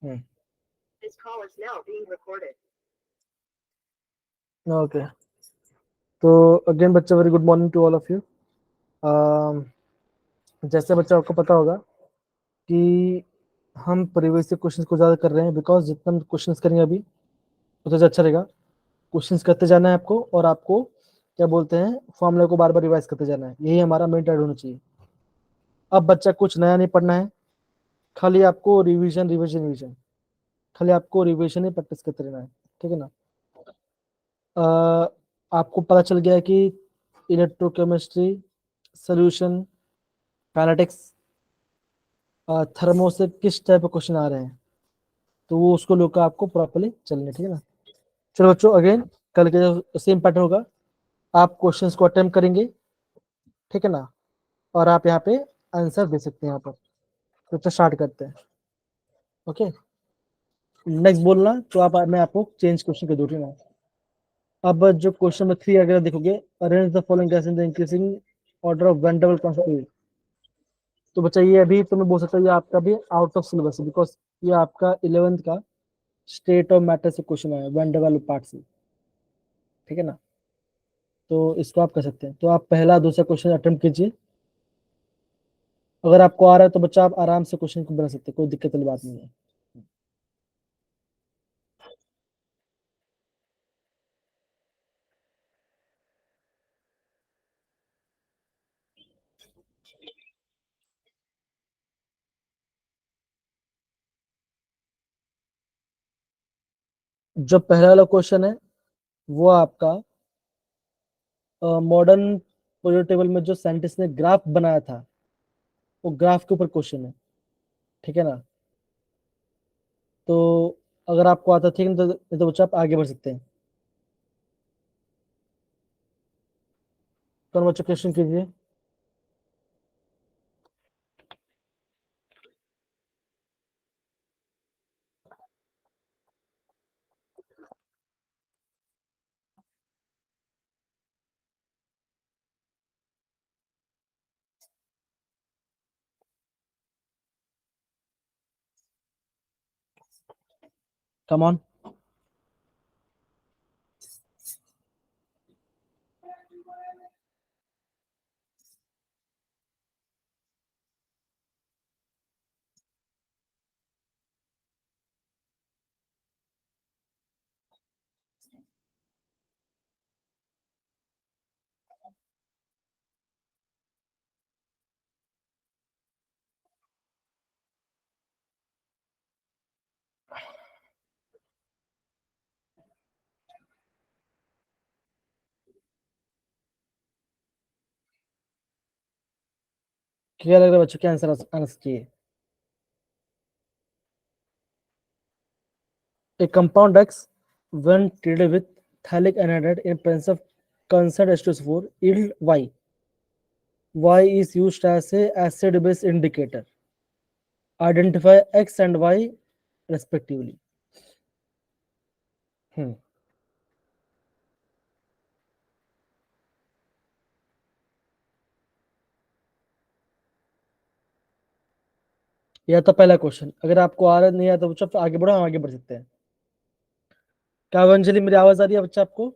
This call is now being recorded. Okay, तो again बच्चा very good morning to all of you. जैसे बच्चा आपको पता होगा कि हम प्रीवियस से क्वेश्चंस को ज़्यादा कर रहे हैं, बिकॉज जितना हम क्वेश्चंस करेंगे अभी उतना ज़्यादा अच्छा रहेगा। क्वेश्चंस करते जाना है आपको, और आपको क्या बोलते हैं, फॉर्मूला को बार बार रिवाइज करते जाना है। यही हमारा मेन टारगेट होना चाहिए। अब बच्चा कुछ नया नहीं पढ़ना है, खाली आपको रिवीजन रिवीजन रिवीजन, खाली आपको रिवीजन ही प्रैक्टिस करते रहना है, ठीक है ना। आपको पता चल गया है कि इलेक्ट्रोकेमिस्ट्री, सोल्यूशन, काइनेटिक्स, थर्मो से किस टाइप के क्वेश्चन आ रहे हैं, तो वो उसको लेकर आपको प्रॉपर्ली चलने, ठीक है ना। चलो बच्चों, अगेन कल के सेम पैटर्न होगा। आप क्वेश्चंस को अटेम्प्ट करेंगे, ठीक है ना, और आप यहाँ पे आंसर दे सकते हैं यहाँ पर। तो स्टार्ट करते हैं। ओके, नेक्स्ट बोलना तो आप, मैं आपको चेंज क्वेश्चन कर दूंगा। अब जो क्वेश्चन नंबर 3 अगर देखोगे, arrange the following gas in the increasing order of when double constitute, तो बच्चा ये अभी तुम्हें बोल सकता है ये आपका भी आउट ऑफ सिलेबस है, बिकॉज ये आपका 11th का स्टेट ऑफ मैटर से क्वेश्चन आया, वेन डबल पार्ट से, ठीक है ना। तो इसको आप कर सकते हैं। तो आप पहला दूसरा क्वेश्चन अटेम्प्ट कीजिए। अगर आपको आ रहा है तो बच्चा आप आराम से क्वेश्चन को बना सकते हैं, कोई दिक्कत वाली बात नहीं है। जो पहला वाला क्वेश्चन है वो आपका मॉडर्न पीरियोडिक टेबल में जो साइंटिस्ट ने ग्राफ बनाया था, वो ग्राफ के ऊपर क्वेश्चन है, ठीक है ना। तो अगर आपको आता ठीक है तो बच्चा आप आगे बढ़ सकते हैं। कौन बच्चा क्वेश्चन कीजिए। Come on. क्या लग रहा है बच्चों, क्या आंसर आना चाहिए। A compound X, when treated with phthalic anhydride in presence of concerned H2SO4, yield Y. Y is used as a acid-base indicator. Identify X and Y respectively. हम्म, यह तो पहला क्वेश्चन। अगर आपको आ रहा नहीं आता बच्चा तो आगे बढ़ो, हम आगे बढ़ सकते हैं। क्या अंजलि, मेरी आवाज आ रही है बच्चा आपको।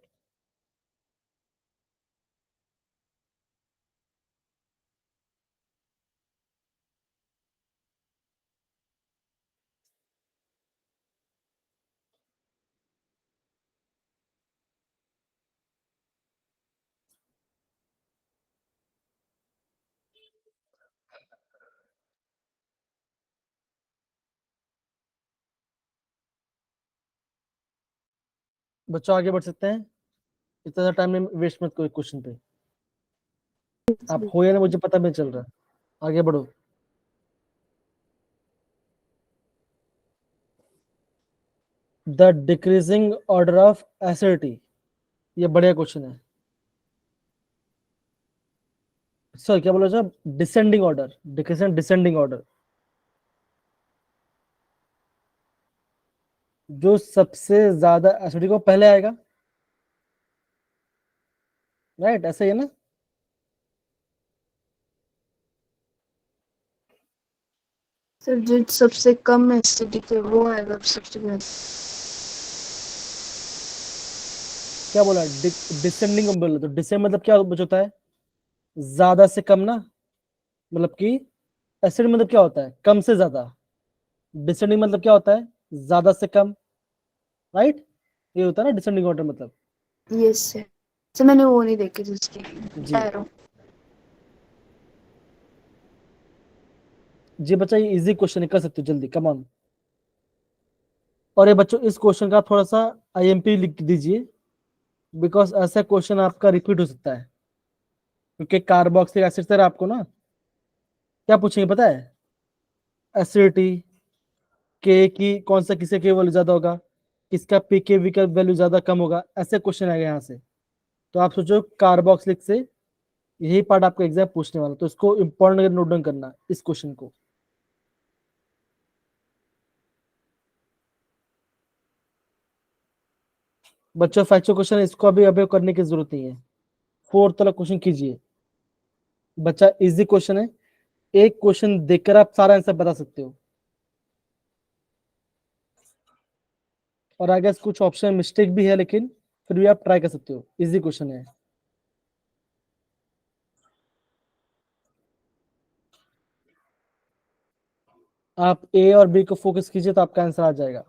बच्चों आगे बढ़ सकते हैं, इतना टाइम नहीं वेस्ट मत करो क्वेश्चन पे। आप हो या ना मुझे पता नहीं चल रहा, आगे बढ़ो। The decreasing order of acidity, ये बढ़िया क्वेश्चन है। सर क्या बोला sir, descending order, decreasing descending order, जो सबसे ज्यादा एसिडिटी को पहले आएगा, राइट, ऐसा ही है ना। सर जो सबसे कम एसिडिक है वो आएगा सबसे ज्यादा। क्या बोला? डिसेंडिंग में बोला, तो डिसेंड मतलब क्या होता है? ज्यादा से कम ना, मतलब कि एसिड मतलब क्या होता है? कम से ज्यादा। डिसेंडिंग मतलब क्या होता है? ज्यादा से कम, राइट? ये होता है ना डिसेंडिंग ऑर्डर मतलब। Yes sir. सर मैंने वो नहीं देखी थी उसकी जी एरो। जी बच्चा, ये इजी क्वेश्चन है, कर सकते हो जल्दी, कम ऑन। और ये बच्चों, इस क्वेश्चन का थोड़ा सा आईएमपी लिख दीजिए, बिकॉज ऐसा क्वेश्चन आपका रिपीट हो सकता है। क्योंकि कार्बोक्सिलिक एसिड सर आपको ना क्या पूछेंगे पता है? एसिडिटी, के की कौन सा किसके के वैल्यू ज्यादा होगा, किसका पीकेवी का वैल्यू ज्यादा कम होगा, ऐसे क्वेश्चन आएगा यहाँ से। तो आप सोचो कार्बोक्सिलिक से यही पार्ट आपको एग्जाम पूछने वाला, तो इसको इंपॉर्टेंट नोट डाउन करना इस क्वेश्चन को। बच्चों फैक्चुअल क्वेश्चन, इसको अभी अभी करने की जरूरत नहीं है। फोर्थ वाला क्वेश्चन कीजिए बच्चा, इजी क्वेश्चन है। एक क्वेश्चन देखकर आप सारा आंसर बता सकते हो। और आगे कुछ ऑप्शन मिस्टेक भी है, लेकिन फिर भी आप ट्राई कर सकते हो, इजी क्वेश्चन है। आप ए और बी को फोकस कीजिए तो आपका आंसर आ जाएगा।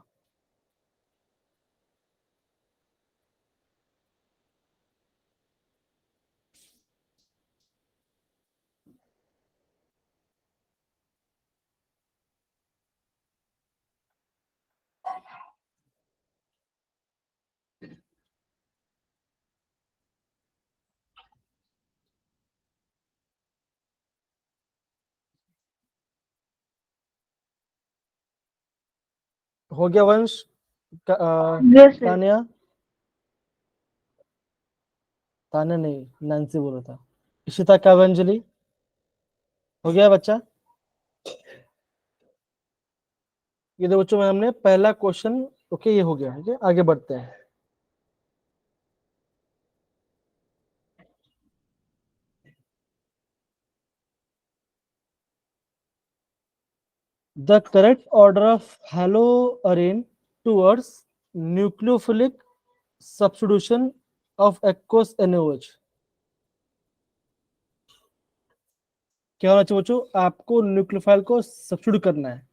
हो गया वंश? Yes sir. तानिया? तानिया नहीं, नैन्सी बोल रहा था। इशिता, काव्यांजलि? हो गया बच्चा? ये दो बच्चों में हमने पहला क्वेश्चन, ओके ये हो गया, ओके आगे बढ़ते हैं। The correct order of haloarene towards nucleophilic substitution of aqueous NaOH। क्या होना चाहिए बच्चों? आपको न्यूक्लियोफाइल को सब्स्टिट्यूट करना है।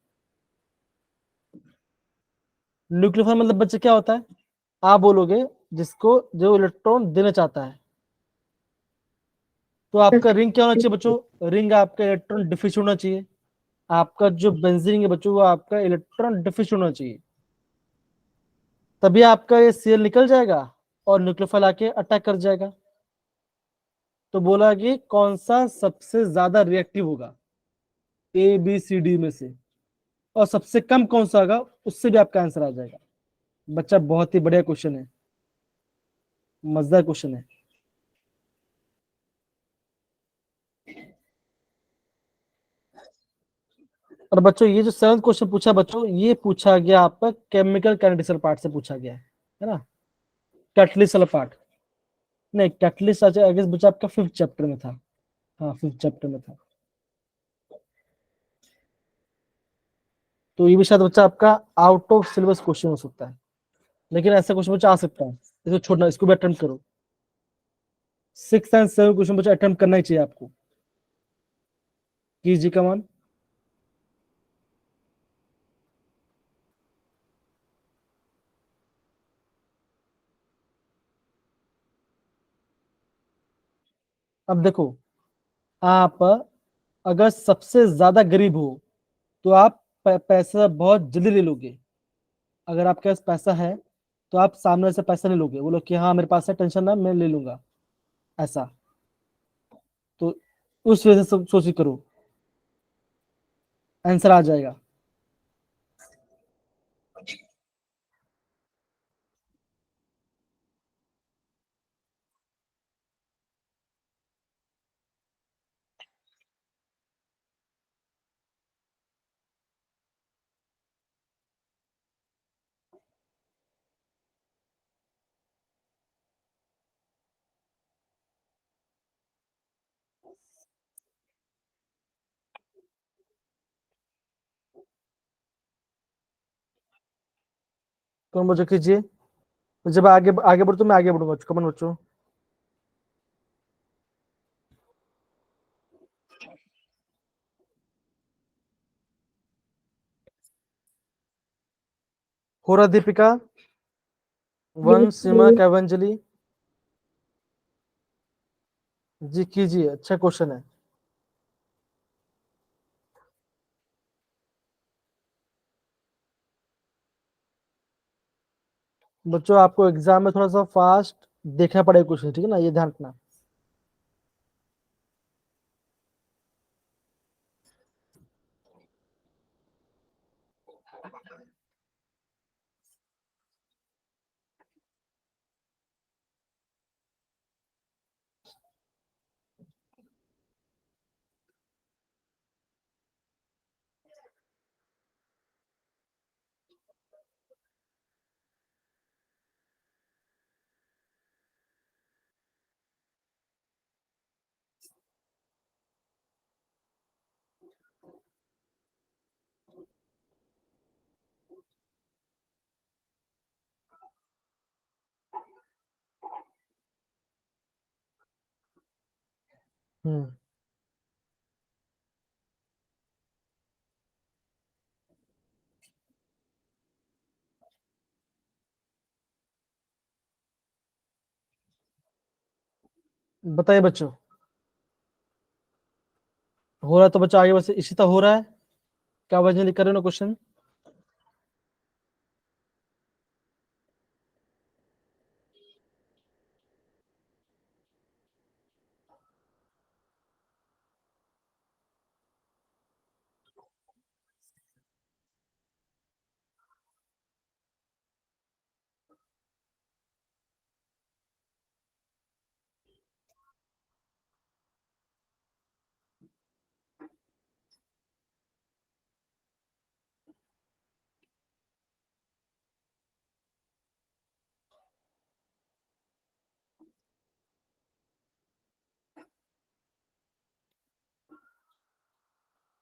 न्यूक्लियोफाइल मतलब बच्चे क्या होता है? आप बोलोगे जिसको जो इलेक्ट्रॉन देना चाहता है। तो आपका रिंग क्या होना चाहिए बच्चों? रिंग आपका इलेक्ट्रॉन डिफिशिएंट होना चाहिए। आपका जो बेंजीन है बच्चों, वो आपका इलेक्ट्रॉन डिफिशिएंट होना चाहिए, तभी आपका ये सीएल निकल जाएगा और न्यूक्लियोफाइल आके अटैक कर जाएगा। तो बोला कि कौन सा सबसे ज्यादा रिएक्टिव होगा ABCD में से, और सबसे कम कौन सा होगा, उससे भी आपका आंसर आ जाएगा। बच्चा बहुत ही बढ़िया क्वेश्चन है, मजेदार क्वेश्चन है। और बच्चों ये जो सेवंथ क्वेश्चन पूछा बच्चों, ये पूछा गया आपका केमिकल काइनेटिक्स पार्ट से पूछा गया है ना, कैटलिस्ट वाला पार्ट। नहीं, कैटलिस्ट आई गेस बच्चा आपका फिफ्थ चैप्टर में था। हाँ, फिफ्थ चैप्टर में था। तो ये भी शायद बच्चा आपका आउट ऑफ सिलेबस क्वेश्चन हो सकता है, लेकिन ऐसा क्वेश्चन बच्चा आ सकता है। इसको छोड़ना, इसको भी अटेम्प्ट करो। 6 एंड 7 क्वेश्चन बच्चा अटेम्प्ट करना ही चाहिए आपको। कीजिए कमान। अब देखो, आप अगर सबसे ज्यादा गरीब हो तो आप पैसा बहुत जल्दी ले लोगे। अगर आपके पास पैसा है तो आप सामने से पैसा नहीं लोगे, बोलो कि हाँ मेरे पास है, टेंशन ना, मैं ले लूंगा, ऐसा। तो उस वजह से सोची करो, आंसर आ जाएगा। कौन बच्चों कीजिए। जब आगे आगे बढ़ो तो मैं आगे बढ़ूंगा, कमन बच्चों। होरा दीपिका, वंश, सीमा, कैवंजलि। जी कीजिए, अच्छा क्वेश्चन है। बच्चों आपको एग्जाम में थोड़ा सा फास्ट देखना पड़ेगा क्वेश्चन, ठीक है ना, ये ध्यान रखना। हम्म। बताइए बच्चों। हो रहा है तो बच्चों आगे बस इसी तरह हो रहा है। क्या वजह लिख कर रहे हो ना क्वेश्चन।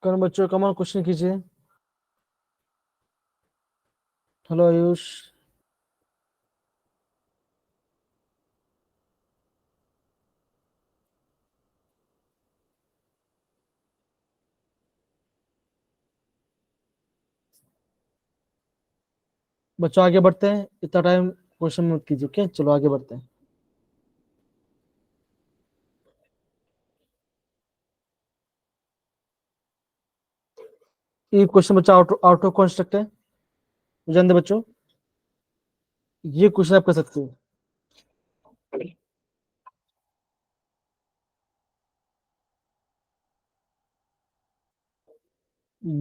कौन बच्चों कमन क्वेश्चन कीजिए। हेलो आयुष। बच्चों आगे बढ़ते हैं, इतना टाइम क्वेश्चन मत कीजिए, ओके चलो आगे बढ़ते हैं। ये क्वेश्चन बच्चा आउट आउट ऑफ कॉन्स्ट्रक्ट है, जान दे बच्चों। ये क्वेश्चन आप कर सकते हो।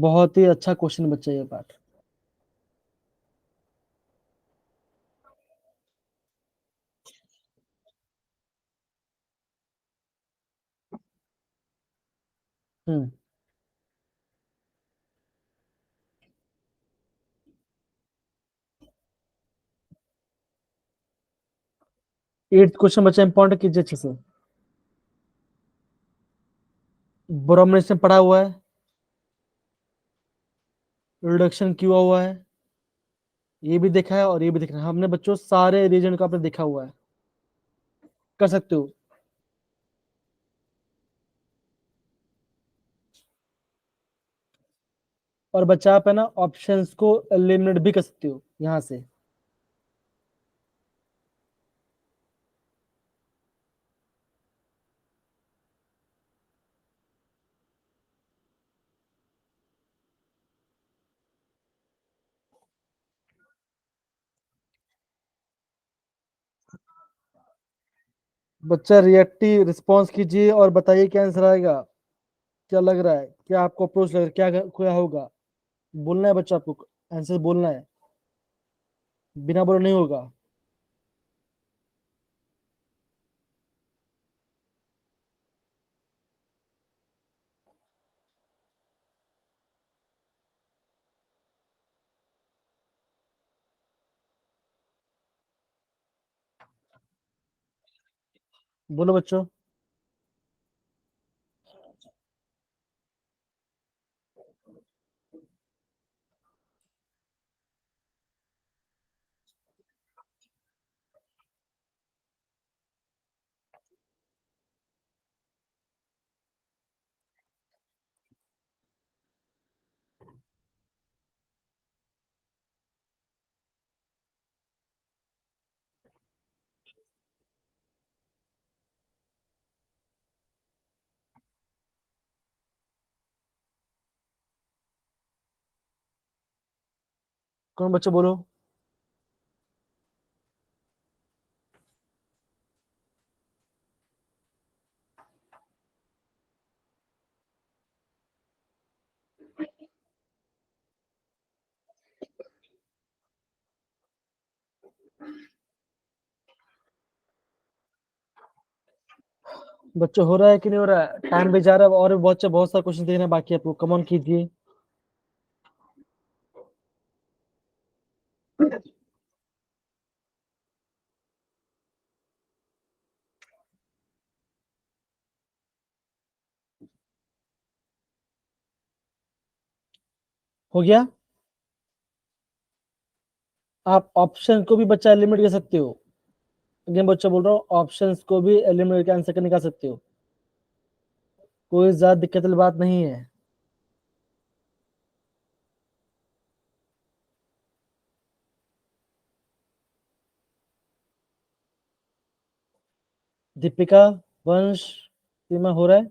बहुत ही अच्छा क्वेश्चन बच्चा ये पार्ट। हम्म। 8th क्वेश्चन बच्चा इंपॉर्टेंट कीजिए अच्छे से। ब्रह्मनिष्ठ में पढ़ा हुआ है, रिडक्शन क्यों हुआ है, ये भी देखा है और ये भी देखना है हमने बच्चों, सारे रीजन को आपने देखा हुआ है, कर सकते हो। और बच्चा आप है ना ऑप्शंस को एलिमिनेट भी कर सकते हो यहाँ से। बच्चा रिएक्टिव रिस्पॉन्स कीजिए और बताइए क्या आंसर आएगा। क्या लग रहा है, क्या आपको अप्रोच लग रहा है, क्या होगा। बोलना है बच्चा, आपको आंसर बोलना है, बिना बोले नहीं होगा। बोलो बच्चों। कौन बच्चे बोलो? बच्चों हो रहा है कि नहीं हो रहा है? टाइम भी जा रहा है और भी बहुत सारा क्वेश्चन देखना बाकी है आपको। कम ऑन कीजिए। हो गया? आप ऑप्शन को भी बच्चा एलिमिनेट कर सकते हो। अगेन बच्चा बोल रहा हूँ, ऑप्शंस को भी एलिमिनेट करके आंसर निकाल सकते हो। कोई ज्यादा दिक्कत वाली बात नहीं है। दीपिका, वंश, सीमा हो रहा है?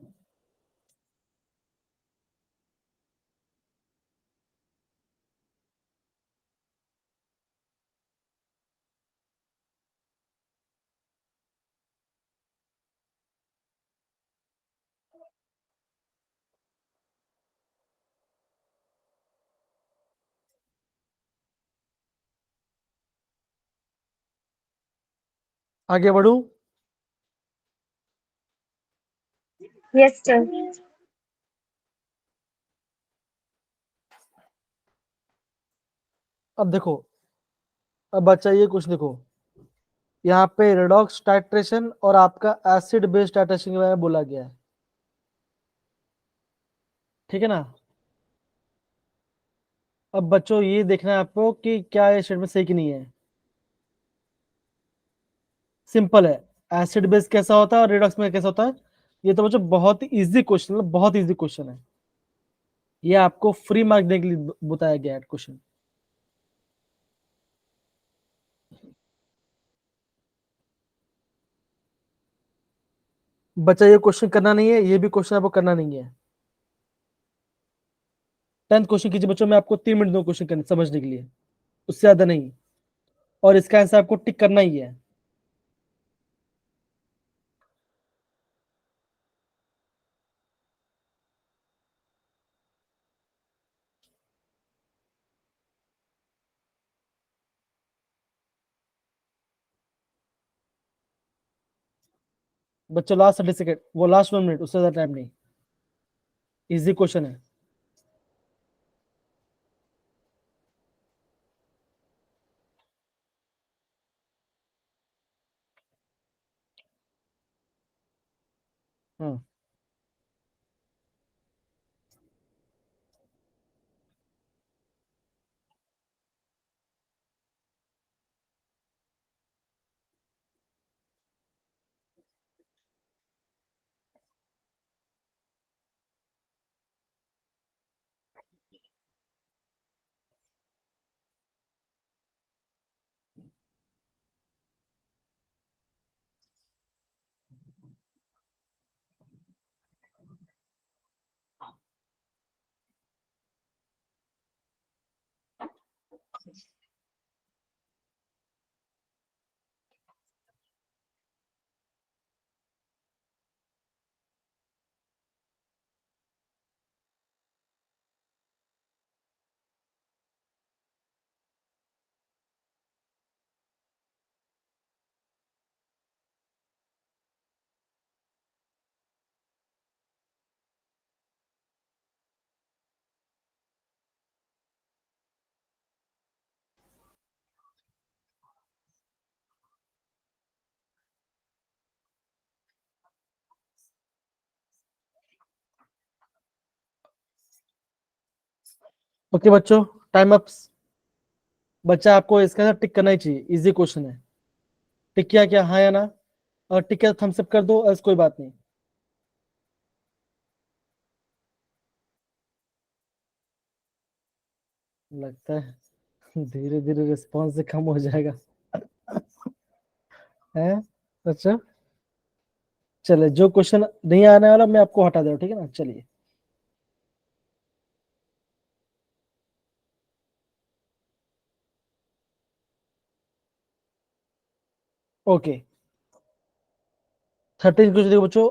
आगे बढ़ू? Yes, sir. अब देखो, अब बच्चा ये कुछ देखो, यहाँ पे रेडॉक्स टाइट्रेशन और आपका एसिड बेस टाइट्रेशन के बारे में बोला गया है, ठीक है ना? अब बच्चों ये देखना है आपको कि क्या ये स्टेटमेंट सही कि नहीं है। सिंपल है, एसिड बेस कैसा होता है और रेडॉक्स में कैसा होता है। ये तो बच्चों बहुत इजी क्वेश्चन, मतलब बहुत इजी क्वेश्चन है। ये आपको फ्री मार्क देने के लिए बताया गया है क्वेश्चन। बच्चा ये क्वेश्चन करना नहीं है, ये भी क्वेश्चन आपको करना नहीं है। 10th क्वेश्चन कीजिए बच्चों, मैं आपको 3 मिनट दो क्वेश्चन करने समझने के लिए, उससे ज्यादा नहीं। और इसका आंसर आपको टिक करना ही है। बच्चों लास्ट 30 सेकेंड, वो लास्ट 1 मिनट, उससे ज्यादा टाइम नहीं। इजी क्वेश्चन है। हाँ, ओके बच्चों, टाइम अप। बच्चा आपको इसका आंसर टिक करना ही चाहिए, इजी क्वेश्चन है। टिक किया क्या, हाँ या ना? और टिक किया थम्स अप कर दो, ऐसा कोई बात नहीं। लगता है धीरे धीरे रिस्पॉन्स से कम हो जाएगा है अच्छा, चले जो क्वेश्चन नहीं आने वाला मैं आपको हटा दे रहा हूं, ठीक है ना? चलिए, ओके 13 क्वेश्चन देखो बच्चों,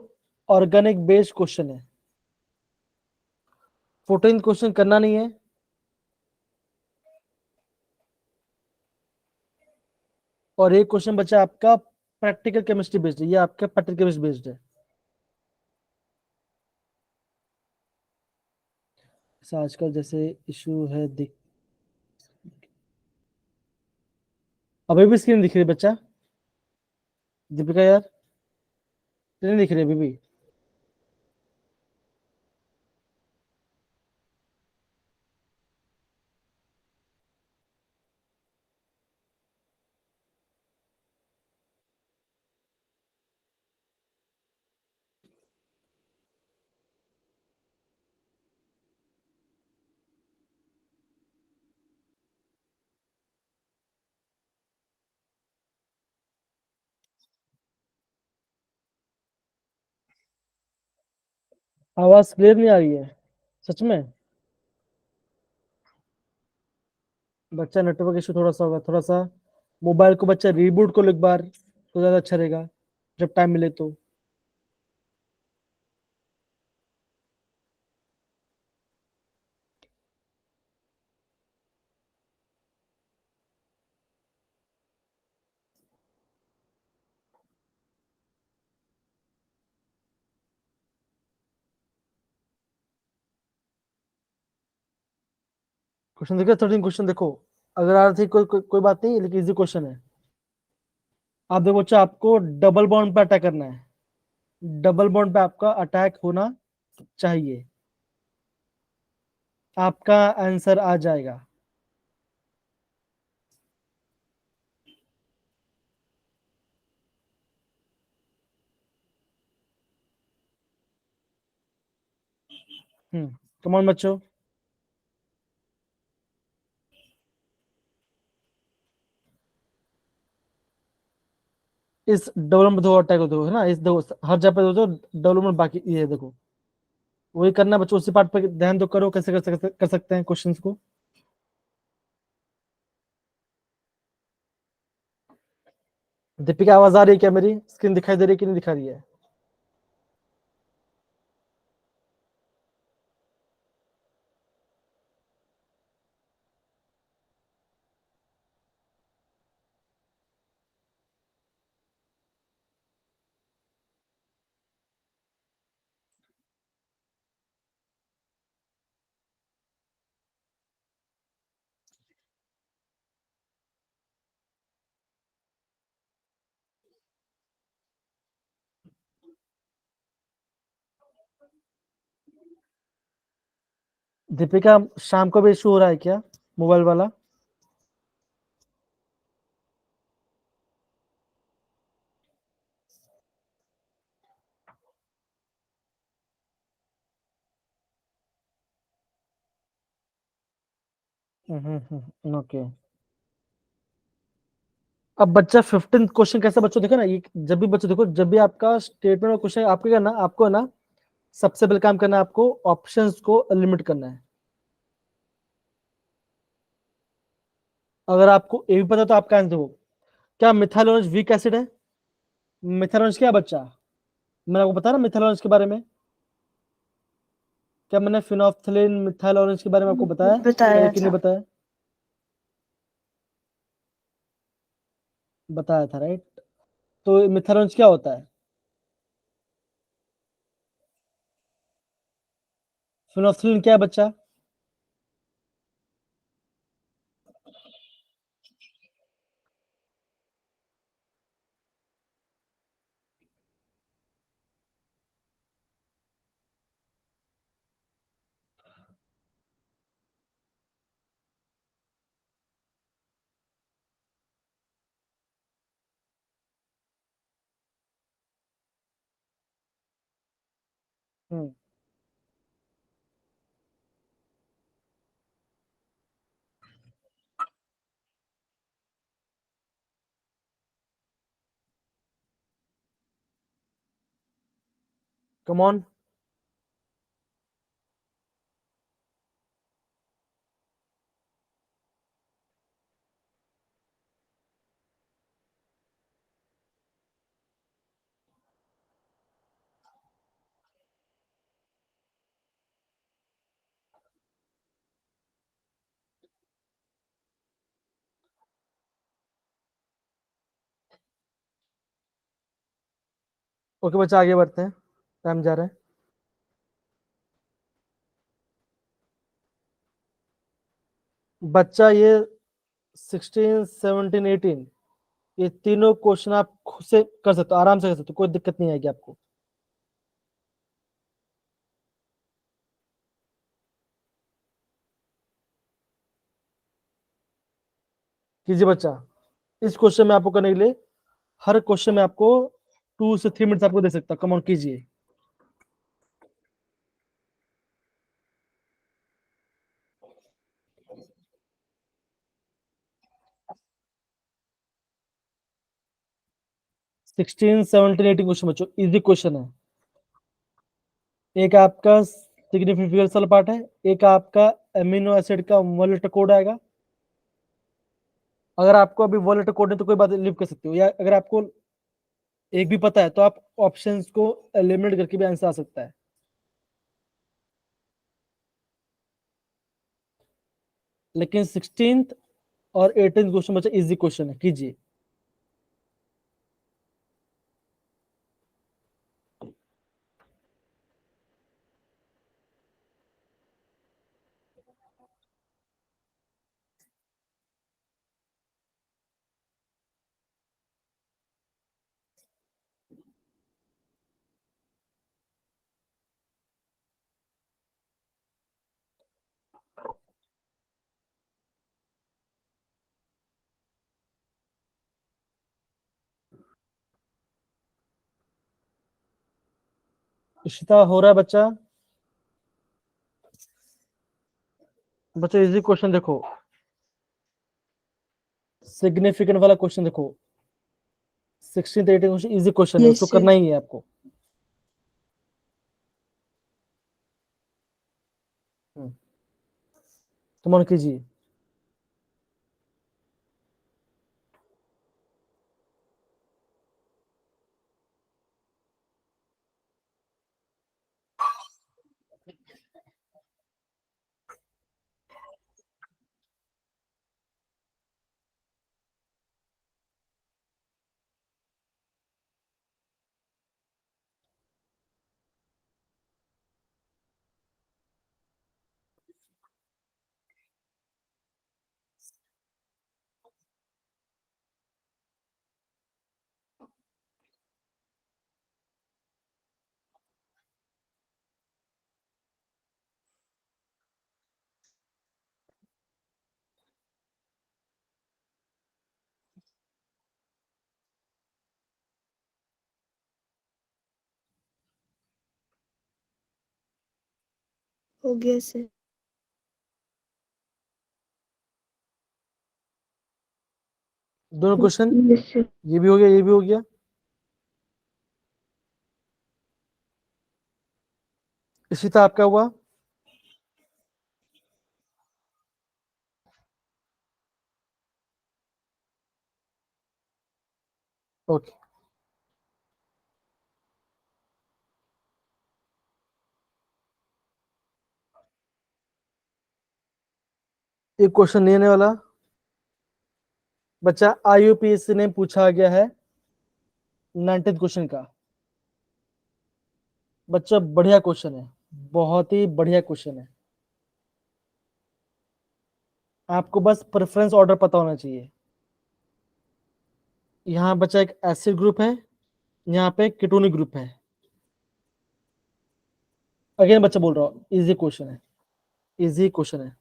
ऑर्गेनिक बेस्ड क्वेश्चन है। 14 क्वेश्चन करना नहीं है। और एक क्वेश्चन बचा आपका प्रैक्टिकल केमिस्ट्री बेस्ड है, ये आपका प्रैक्टिकल केमिस्ट्री बेस्ड है। ऐसा आजकल जैसे इशू है दिख, अभी भी स्क्रीन दिख रही है बच्चा? दीपिका यार नहीं दिख रही अभी भी? आवाज क्लियर नहीं आ रही है सच में? बच्चा नेटवर्क इशू थोड़ा सा होगा, थोड़ा सा मोबाइल को बच्चा रीबूट को एक बार तो ज्यादा अच्छा रहेगा जब टाइम मिले तो। क्वेश्चन देखो 13 क्वेश्चन देखो, अगर आ रही थी कोई बात नहीं, लेकिन इजी क्वेश्चन है। आप देखो बच्चा, आपको डबल बॉन्ड पे अटैक करना है, डबल बॉन्ड पे आपका अटैक होना चाहिए, आपका आंसर आ जाएगा। कमान बच्चों, इस डबल में दो अटैक होते है ना, इस दो हर जगह पे दो डबल में, बाकी ये देखो वही करना है बच्चों, उसी पार्ट पे ध्यान दो, करो कैसे कर सकते हैं क्वेश्चंस को। दीपिका आवाज आ रही है क्या? मेरी स्क्रीन दिखाई दे रही है कि नहीं दिखा रही है? दीपिका शाम को भी इशू हो रहा है क्या मोबाइल वाला? ओके। अब बच्चा 15 क्वेश्चन कैसे बच्चों देखो ना, ये जब भी बच्चों देखो, जब भी आपका स्टेटमेंट और क्वेश्चन आपके करना, आपको है ना सबसे पहले काम करना है, आपको ऑप्शंस को लिमिट करना है। अगर आपको ये भी पता तो आपका आंसर हो। क्या मिथाइलोनिज वीक एसिड है? मिथाइलोनिज क्या है बच्चा? मैंने आपको बताया ना मिथाइलोनिज के बारे में, क्या मैंने फिनोल्फथालीन मिथाइलोनिज के बारे में आपको बताया बताया कि नहीं था। बताया? बताया था राइट। तो मिथाइलोनिज क्या होता है? फिनोल्फथालीन क्या है बच्चा? Come on. ओके बच्चा आगे बढ़ते हैं, टाइम जा रहा है। बच्चा ये 16, 17, 18 ये तीनों क्वेश्चन आप खुद से कर सकते हो, आराम से कर सकते हो, कोई दिक्कत नहीं आएगी आपको। कीजिए बच्चा। इस क्वेश्चन में आपको करने के लिए हर क्वेश्चन में आपको 2 से 3 मिनट आपको दे सकता, कम ऑन कीजिए। सिक्सटीन, 17, 18 क्वेश्चन बच्चों इजी क्वेश्चन है। एक आपका सिग्निफिकेंशियल पार्ट है, एक आपका अमीनो एसिड का वन लेटर कोड आएगा। अगर आपको अभी वन लेटर कोड है तो कोई बात लिव कर सकते हो, या अगर आपको एक भी पता है तो आप ऑप्शंस को एलिमिनेट करके भी आंसर आ सकता है। लेकिन 16 और 18 क्वेश्चन बच्चा इजी क्वेश्चन है, कीजिए। इशिता हो रहा है बच्चा? बच्चा इजी क्वेश्चन देखो, सिग्निफिकेंट वाला क्वेश्चन देखो, 16, 18 क्वेश्चन इजी क्वेश्चन है, Yes, उसको sir. करना ही है आपको। तो मन कीजिए। हो गया सर। दोनों क्वेश्चन, Yes, sir. ये भी हो गया, ये भी हो गया। इशिता आपका हुआ? ओके। एक क्वेश्चन नहीं आने वाला बच्चा, IUPAC ने पूछा गया है 19th क्वेश्चन का। बच्चा बढ़िया क्वेश्चन है, बहुत ही बढ़िया क्वेश्चन है। आपको बस प्रेफरेंस ऑर्डर पता होना चाहिए। यहाँ बच्चा एक एसिड ग्रुप है, यहाँ पे कीटोनिक ग्रुप है। अगेन बच्चा बोल रहा हूँ, इजी क्वेश्चन है, इजी क्वेश्चन है।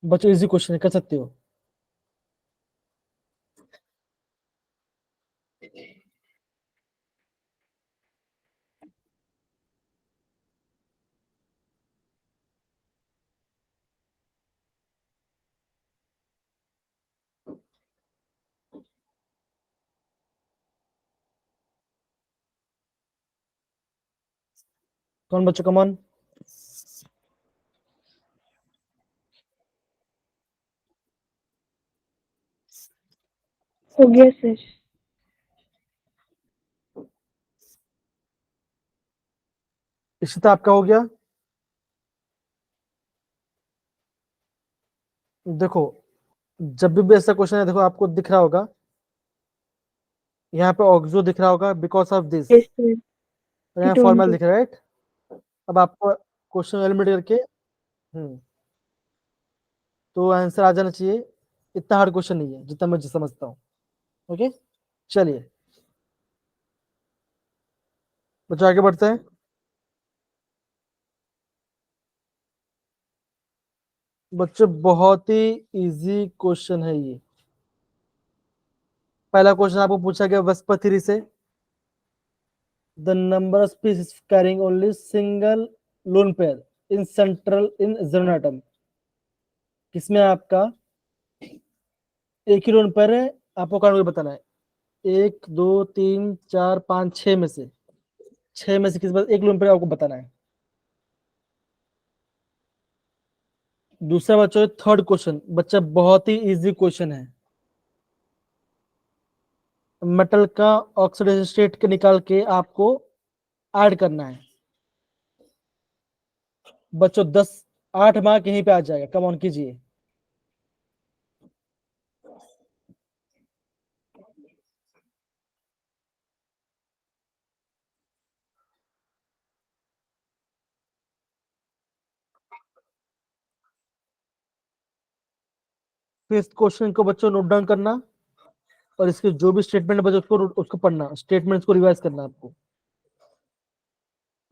बच्चों इजी क्वेश्चन है, कर सकते हो। कौन बच्चों, कमॉन। हो गया सर। इशिता आपका हो गया। देखो जब भी ऐसा क्वेश्चन है, देखो आपको दिख रहा होगा यहाँ पे ऑक्सो दिख रहा होगा because of this, yes sir. यहाँ टोन फॉर्मल टू। दिख रहा है, राइट। अब आपको क्वेश्चन एलिमिनेट करके तो आंसर आ जाना चाहिए। इतना हार्ड क्वेश्चन नहीं है जितना मैं समझता हूँ। ओके, चलिए बच्चों आगे बढ़ते हैं। बच्चों बहुत ही इजी क्वेश्चन है ये। पहला क्वेश्चन आपको पूछा गया वस्पति से, the number of species carrying only single lone pair in central in जोनाटम। किसमें आपका एक ही लोन पेयर है, आपको कारण बताना है। 1 2 3 4 5 6 में से, 6 में से किस बात एक लोन पेयर आपको बताना है। दूसरा बच्चों थर्ड क्वेश्चन, बच्चा बहुत ही इजी क्वेश्चन है। मेटल का ऑक्सीडेशन स्टेट के निकाल के आपको ऐड करना है। बच्चों 8 मार्क यहीं पे आ जाएगा, कम ऑन कीजिए। फिफ्थ क्वेश्चन को बच्चों नोट डाउन करना और इसके जो भी स्टेटमेंट बचे उसको पढ़ना, स्टेटमेंट्स को रिवाइज करना आपको।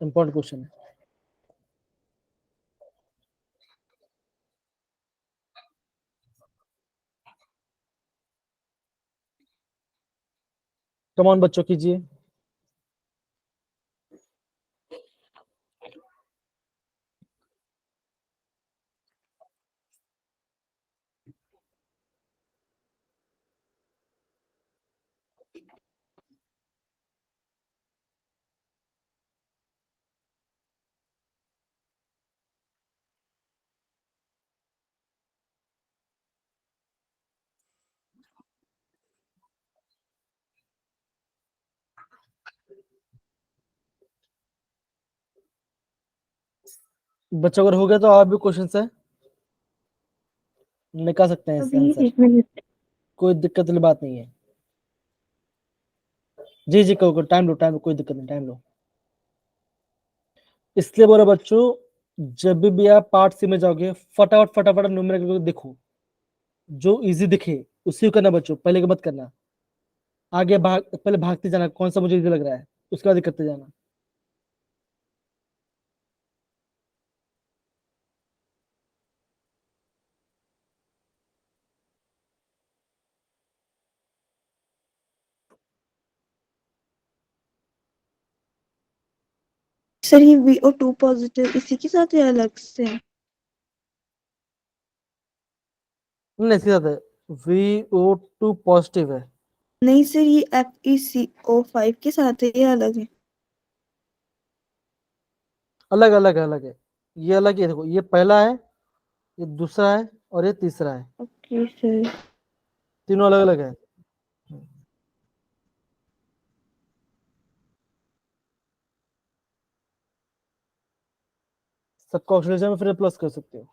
इंपॉर्टेंट क्वेश्चन है। कम ऑन बच्चों कीजिए। बच्चों अगर हो गया तो और भी क्वेश्चन है, निकाल सकते हैं इससे अभी आंसर, 1 मिनट। कोई दिक्कत वाली बात नहीं है। जी जी कहो, टाइम लो, कोई दिक्कत नहीं, टाइम लो। इसलिए बोला बच्चों, जब भी आप पार्ट सी में जाओगे फटाफट फटाफट न्यूमेरिकल को देखो, जो इजी दिखे उसी को करना बच्चों, पहले का मत करना। आगे पहले भागते जाना, कौन सा मुझे इजी लग रहा है उसके बाद करते जाना। सर ये VO2 पॉजिटिव इसी के साथ या अलग से है? नहीं इसके साथ है, VO2 पॉजिटिव है। नहीं सर, ये FeCO5 के साथ है या अलग है? अलग अलग है, अलग है। ये अलग है, देखो ये पहला है, ये दूसरा है और ये तीसरा है। Okay sir. तीनों अलग अलग है। सबका ऑक्सीजन में फिर प्लस कर सकते हो।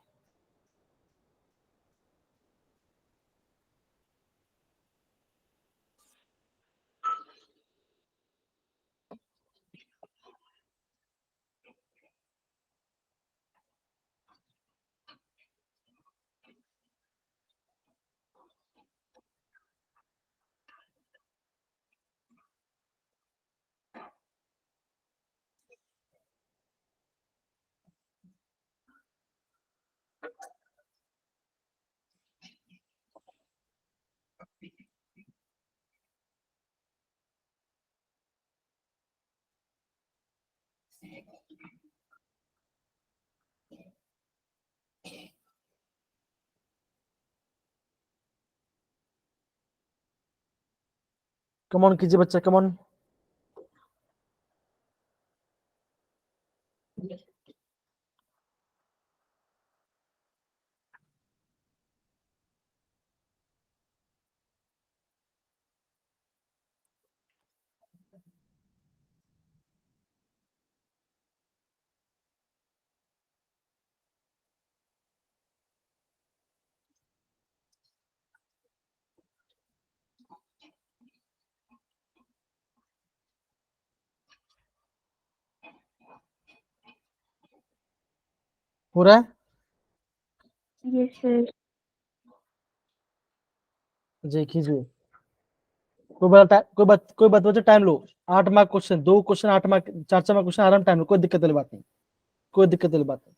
कम ऑन कीजिए बच्चा, कम ऑन। हो रहा है? Yes, sir. जी कीजिए। कोई बात बच्चे टाइम लो। 8 mark question, 2 question 8 mark, 4 mark question, आराम टाइम लो, कोई दिक्कत वाली बात नहीं, कोई दिक्कत वाली बात नहीं।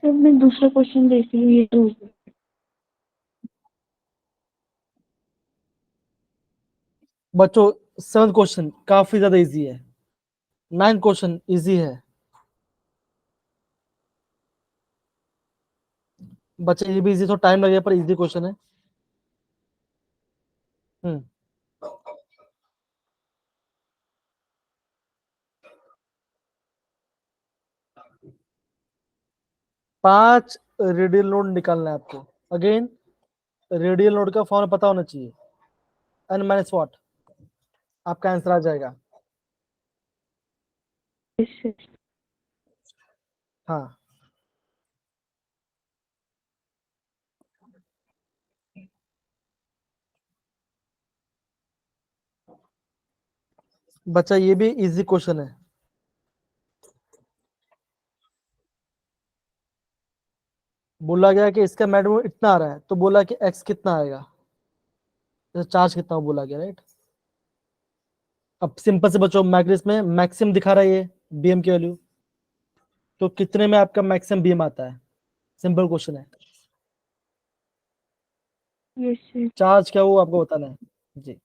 सर मैं दूसरा क्वेश्चन देख रही हूँ, ये तो बच्चों 7 क्वेश्चन काफी ज्यादा इजी है, 9 क्वेश्चन इजी है। बच्चे ये भी इजी, तो टाइम लगेगा पर इजी क्वेश्चन है। हम्म 5 रेडियल नोड निकालना है आपको। अगेन रेडियल नोड का फॉर्मूला पता होना चाहिए, n माइनस वॉट, आपका आंसर आ जाएगा। yes, sir. हाँ बच्चा ये भी इजी क्वेश्चन है। बोला गया कि इसका मैक्सिमम इतना आ रहा है, तो बोला कि x कितना आएगा, जैसे चार्ज कितना हो बोला गया, राइट। अब सिंपल से बच्चों मैग्नेटिस में मैक्सिमम दिखा रहा है ये बीएम की वैल्यू, तो कितने में आपका मैक्सिमम बीएम आता है, सिंपल क्वेश्चन है। Yes, sir. चार्ज क्या वो आपको बताना है जी।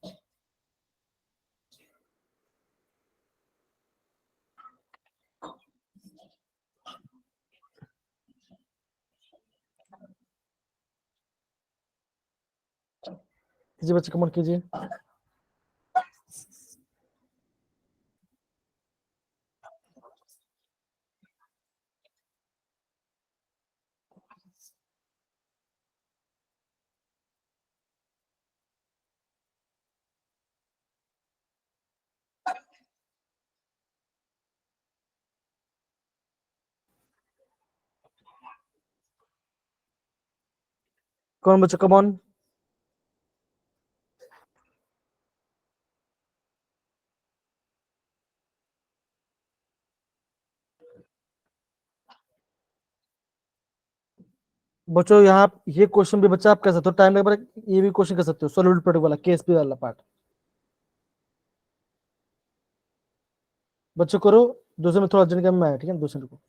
कीजिए बच्चे, कमेंट कीजिए। कौन बच्चों, कमॉन। बच्चों यहाँ ये क्वेश्चन भी बच्चा आप कर सकते हो, टाइम लगे पर ये भी क्वेश्चन कर सकते हो, सॉलिड प्रोडक्ट वाला, केएसपी वाला पार्ट। बच्चों करो, दूसरे में थोड़ा अर्जेंट काम में आया, ठीक है, दूसरे को।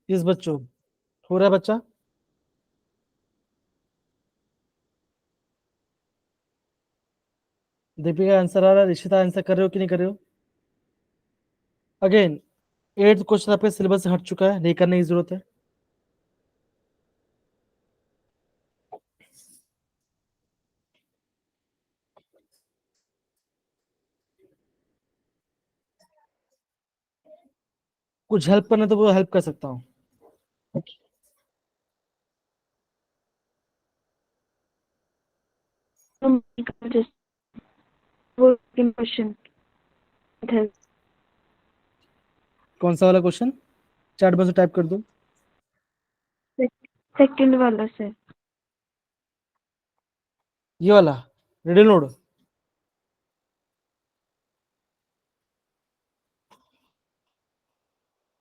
इस बच्चों हो रहा है बच्चा, दीपिका आंसर आ रहा है, ऋषिता आंसर कर रहे हो कि नहीं कर रहे हो? अगेन 8th क्वेश्चन आपके सिलेबस से हट चुका है, नहीं करने की जरूरत है। कुछ हेल्प करना तो वो हेल्प कर सकता हूँ। Just working question. कौन सा वाला क्वेश्चन, चैट बॉक्स में टाइप कर दो। सेकंड वाला सर। ये वाला रेडियल नोड,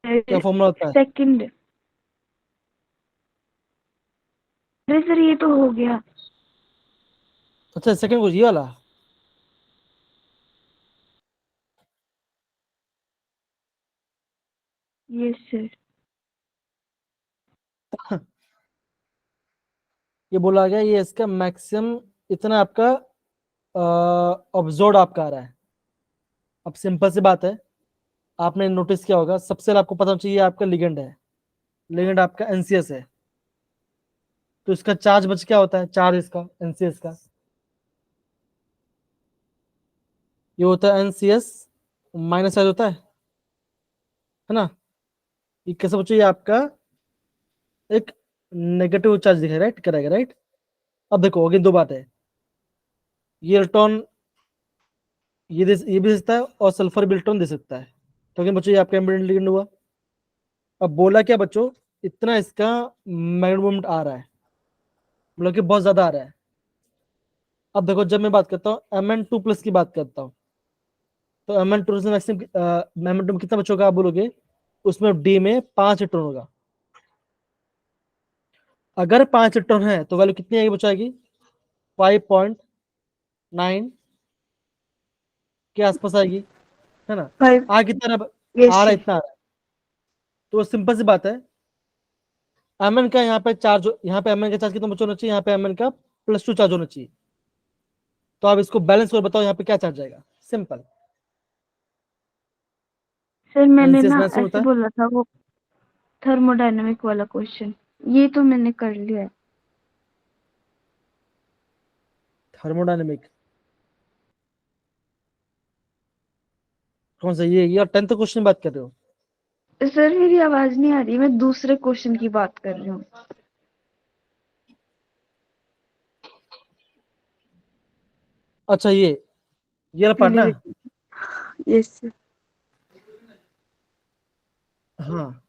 क्या फॉर्मूला होता है? सेकंड। अरे सर ये तो हो गया। अच्छा सेकंड क्वेश्चन ये वाला। Yes sir. ये बोला गया ये इसका मैक्सिमम इतना आपका ऑब्जर्व आपका आ रहा है। अब सिंपल सी बात है, आपने नोटिस किया होगा सबसे पहले आपको पता होना चाहिए आपका लिगेंड है, लिगेंड आपका एनसीएस है। तो इसका चार्ज बच क्या होता है, चार्ज इसका एनसीएस का ये होता है एनसीएस माइनस चार्ज होता है ना। ये कैसे बच्चों, ये आपका एक नेगेटिव चार्ज दिखेगा, राइट करेगा, राइट। अब देखो अगेन दो बात है, ये इलेक्ट्रॉन ये भी दे सकता है और सल्फर भी इलेक्ट्रॉन दे सकता है। तो अगेन बच्चों ये आपका एम्बिडेंट लिगेंड हुआ। अब बोला क्या बच्चों, इतना इसका मैग्नेटिक मोमेंट आ रहा है, मतलब कि बहुत ज्यादा आ रहा है। अब देखो जब मैं बात करता हूँ Mn2+ की बात करता हूँ, तो Mn2 से मैक्सिमम मोमेंटम कितना बच्चों का आप बोलोगे, उसमें डी में 5 इलेक्ट्रॉन होगा। अगर 5 इलेक्ट्रॉन है तो वैल्यू कितनी आएगी बच्चों, आएगी 5.9 के आसपास आएगी, है ना। 5. आ कितना Yes, आ रहा है, sir. इतना आ रहा है। तो सिंपल सी बात है, Mn का यहाँ पे चार्ज, यहाँ पे Mn का चार्ज कितना बच्चों होना चाहिए, यहाँ पे Mn का +2 चार्ज होना चाहिए। तो आप इसको बैलेंस कर बताओ यहाँ पे क्या चार्ज आएगा, सिंपल। सर मैंने एनसीएस ना में ऐसे होता ऐसे है, बोला था वो थर्मोडायनेमिक वाला क्वेश्चन, ये तो मैंने कर लिया है। थर्मोडायनेमिक कौन सा, ये 10th क्वेश्चन बात कर रहे हो। सर मेरी आवाज नहीं आ रही, मैं दूसरे क्वेश्चन की बात कर रही हूँ। अच्छा ये पार्ट ना। Yes, sir. हाँ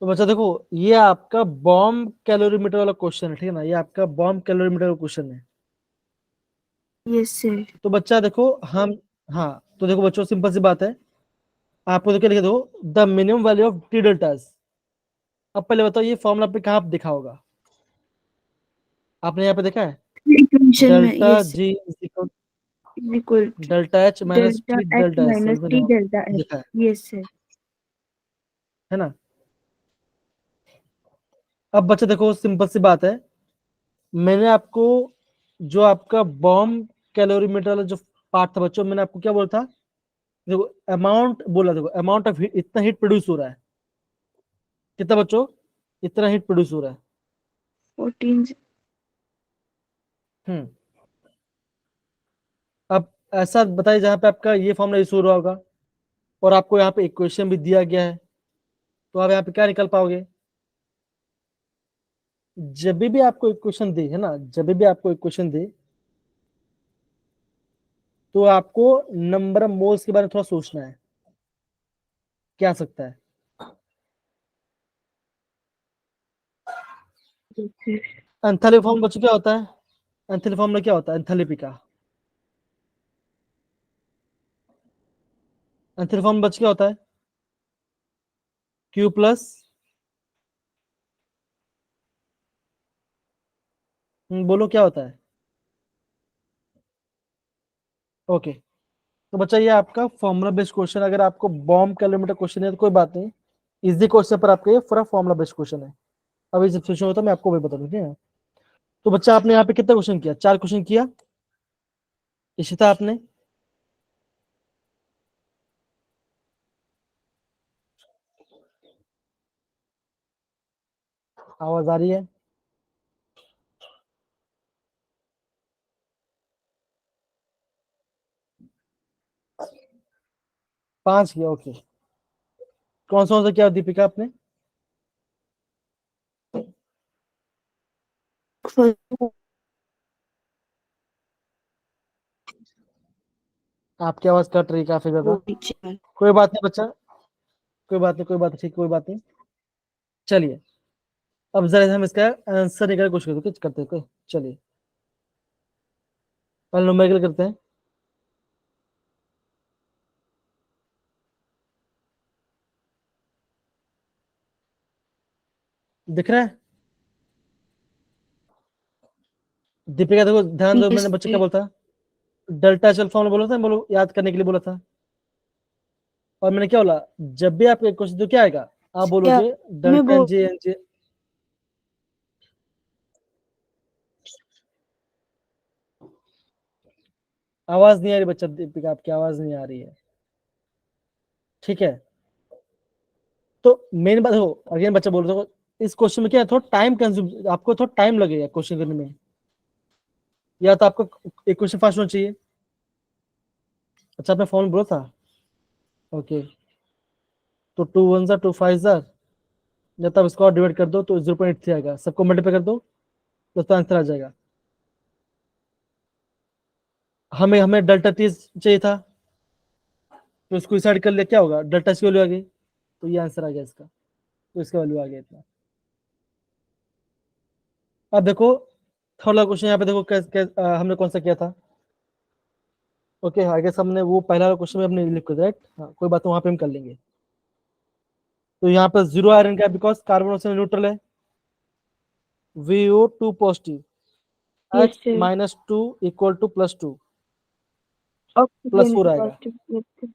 तो बच्चा देखो, ये आपका बॉम्ब कैलोरीमीटर वाला क्वेश्चन है, ठीक है ना, ये आपका बॉम्ब कैलोरीमीटर का क्वेश्चन है। Yes, sir. तो बच्चा देखो हम, हाँ तो देखो बच्चों सिंपल सी बात है, आपको देखो लिख दो the minimum value of T deltas. अब पहले बताओ ये फॉर्मूला पे कहाँ देखा होगा, आपने यहाँ पे देखा है, Equation में delta yes G is equal to delta H minus delta T H delta S, minus T delta H. देखा Yes, sir. है ना। अब बच्चा देखो सिंपल सी बात है, मैंने आपको जो आपका बॉम्ब कैलोरीमीटर वाला जो पार्ट था बच्चों, मैंने आपको क्या बोला था, देखो अमाउंट बोला, देखो अमाउंट ऑफ इतना हीट प्रोड्यूस हो रहा है, कितना बच्चों, इतना हीट प्रोड्यूस हो रहा है। 14. हम्म अब ऐसा बताइए जहां पे आपका ये फॉर्मूला यूज हो रहा होगा और आपको यहाँ पे इक्वेशन भी दिया गया है, तो आप यहाँ पे क्या निकल पाओगे, जब भी आपको इक्वेशन दे, है ना, जब भी आपको इक्वेशन दे तो आपको नंबर ऑफ मोल्स के बारे में थोड़ा सोचना है, क्या आ सकता है। Yes, sir. एंथैल्पी फॉर्म बच्चों क्या होता है, एंथैल्पी फॉर्मूला क्या होता है एंथैल्पी का, एंथैल्पी फॉर्म बच क्या होता है, Q प्लस, बोलो क्या होता है। ओके तो बच्चा ये आपका फॉर्मूला बेस्ड क्वेश्चन, अगर आपको बॉम्ब कैलोमीटर क्वेश्चन है तो कोई बात नहीं, इजी क्वेश्चन पर आपका ये पूरा फॉर्मूला बेस्ड क्वेश्चन है। अभी जब क्वेश्चन होता है मैं आपको वही बता दूं, ठीक है। तो बच्चा आपने यहाँ पे कितना क्वेश्चन किया, 4 क्वेश्चन किया, इशिता आपने, आवाज आ रही है, 5 किया, ओके। कौन सा क्या दीपिका आपने, For आपकी आवाज कट रही है काफी ज्यादा। teacher. कोई बात नहीं बच्चा, कोई बात नहीं, कोई बात नहीं, ठीक कोई बात नहीं। चलिए अब जरा हम इसका आंसर निकाल कोशिश करते करते हैं, चलिए पहले न्यूमेरिकल करते हैं। दिख रहा है, दीपिका देखो ध्यान दो, Yes, मैंने बच्चे क्या sir. बोला था, डेल्टा एच फॉर्मूला बोला था, बोलो याद करने के लिए बोला था। और मैंने क्या बोला, जब भी आपको एक क्वेश्चन तो क्या आएगा, आप Yeah, बोलोगे मैं डेल्टा बोल एन जे। आवाज नहीं आ रही बच्चा, दीपिका आपकी आवाज नहीं आ रही है, ठीक है। तो मेन बात हो, अगेन बच्चा बोल रहा था, इस क्वेश्चन में क्या है, थोड़ा टाइम कंज्यूम, आपको थोड़ा टाइम लगेगा क्वेश्चन करने में, या तो आपको एक क्वेश्चन फास्ट होना चाहिए। अच्छा आपने फॉर्मूला बोला था, ओके। तो 2 1 2 5 जब तक इसको डिवाइड कर दो तो 0.83 आएगा, सबको मल्टीप्लाई कर दो तो उसका आंसर आ जाएगा। हमें हमें डेल्टा 30 चाहिए था, तो इसको डिसाइड कर लिया, क्या होगा, डेल्टा की वैल्यू आ गई, तो ये आंसर आ गया इसका, तो इसका वैल्यू आ गया इतना। अब देखो थर्ड क्वेश्चन, यहाँ पे देखो हमने कौन सा किया था, ओके आई गेस हमने वो पहला क्वेश्चन में हमने लिख कर, राइट, हाँ कोई बात, वहां पे हम कर लेंगे। तो यहाँ पे 0 आयरन का, बिकॉज कार्बन ऑक्सीजन न्यूट्रल है, VO2 positive, Yes, X sir. -2 equal to +2 Oxygen +4 आएगा। positive. Yes, sir.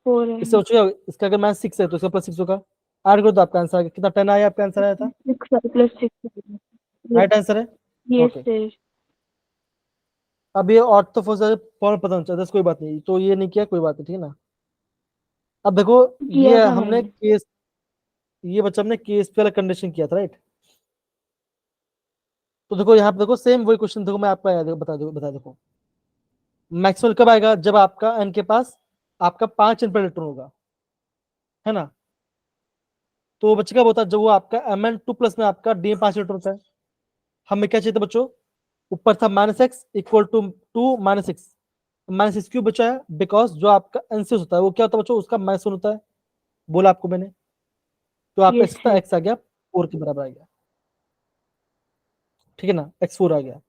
4 है. इससे सोचिए इसका अगर मैथ 6 है तो इसका +6 होगा, ऐड करो तो आपका आंसर आ गया, कितना 10 आया, आपका आंसर आया था, 6 plus 6. Yes, राइट आंसर है, yes, ओके। sir. अब ये ऑर्थोफॉर्म पता नहीं चलता, कोई बात नहीं, तो ये नहीं किया, कोई बात नहीं, ठीक है ना। अब देखो किया ये था हमने मैंने. केस, ये बच्चा हमने केस पे वाला कंडीशन किया था, राइट। तो देखो यहाँ पे देखो सेम वही क्वेश्चन, देखो मैं आपको बता देखो, मैक्सवेल कब आएगा, जब आपका एन के पास आपका 5 n पर इलेक्ट्रॉन होगा, है ना। तो बच्चे क्या बोलता है, जब वो आपका Mn2+ में आपका डी 5 इलेक्ट्रॉन होता है, हमें क्या चाहिए था बच्चों, ऊपर था -x इक्वल टू 2 -6, -6 क्यों बचा है, बिकॉज जो आपका एनसीएस होता है वो क्या होता है बच्चों, उसका -1 होता है, बोला आपको मैंने, तो आपका Yes, sir. x आ गया 4 के बराबर आ गया, ठीक है ना, x4 आ गया।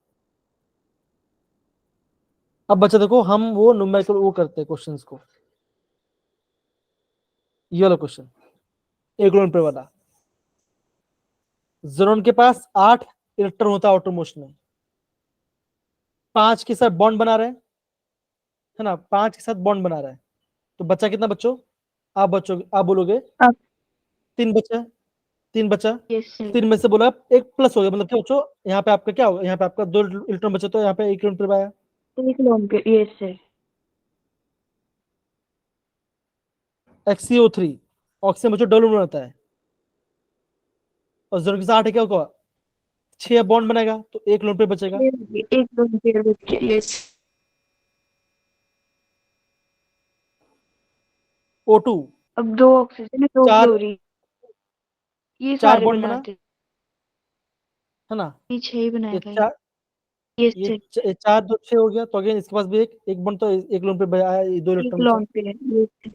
अब बच्चा देखो हम वो न्यूमेरिकल वो करते हैं क्वेश्चंस को, ये वाला क्वेश्चन एक लोन पे वाला, ज़ेरोन के पास 8 इलेक्ट्रॉन होता है आउटर मोस्ट में, 5 के साथ बॉन्ड बना रहे हैं, है ना, 5 के साथ बॉन्ड बना रहा है, तो बच्चा कितना बच्चों, आप बोलोगे अब 3 बचा, 3 बचा, yes, sir. 3 में से बोला एक प्लस हो गया, मतलब क्या बच्चों, यहाँ पे आपका क्या होगा, यहाँ पे आपका 2 इलेक्ट्रॉन बचे, तो यहाँ पे 1 इलेक्ट्रॉन पे आया, एक लोन पे. Yes, sir. XCO3 ऑक्सीजन बच्चों डबल बनाता है, और ज़ेरोन के साथ 8 है, क्या होगा 6 बॉन्ड बनेगा, तो 1 इलेक्ट्रॉन पे बचेगा, एक लोन पेयर बच्चे. Yes. O2 अब 2 ऑक्सीजन है, 2 4 क्लोरीन. ये 4 सारे बॉन्ड बना, बनाते. है ना, ये 6 ही ये बनाएगा ये. 4 Yes, ये sir. 4 2 6 हो गया, तो अगेन इसके पास भी एक बॉन्ड, तो 1 इलेक्ट्रॉन पे आया, 2 एक इलेक्ट्रॉन बचा, लोन पे है. Yes, sir.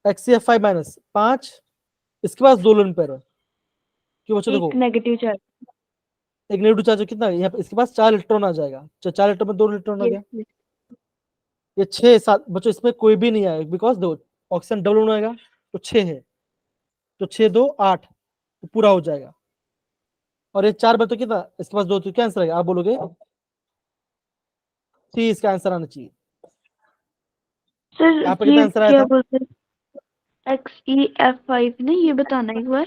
XCF5 5, इसके पास 2 लोन पेयर है, क्यों बच्चों देखो एक नेगेटिव चार्ज. एक नेगेटिव चार्ज कितना है, यहाँ पे इसके पास 4 इलेक्ट्रॉन आ जाएगा, 4 इलेक्ट्रॉन में 2 इलेक्ट्रॉन आ Yes, गया, sir. ये 6 7 बच्चों, इसमें कोई भी नहीं आएगा, बिकॉज दो ऑक्सीजन डबल होना आएगा, तो 6 है, तो 6 2 8, तो पूरा हो जाएगा, और ये 4 बचे तो कितना, इसके पास 2, तो क्या आंसर आएगा, आप बोलोगे 3, इसका आंसर आना चाहिए। सर यहाँ पे कितना ये आंसर आया क्या था, बोलते हैं, XEF5 नहीं, ये बताना एक बार.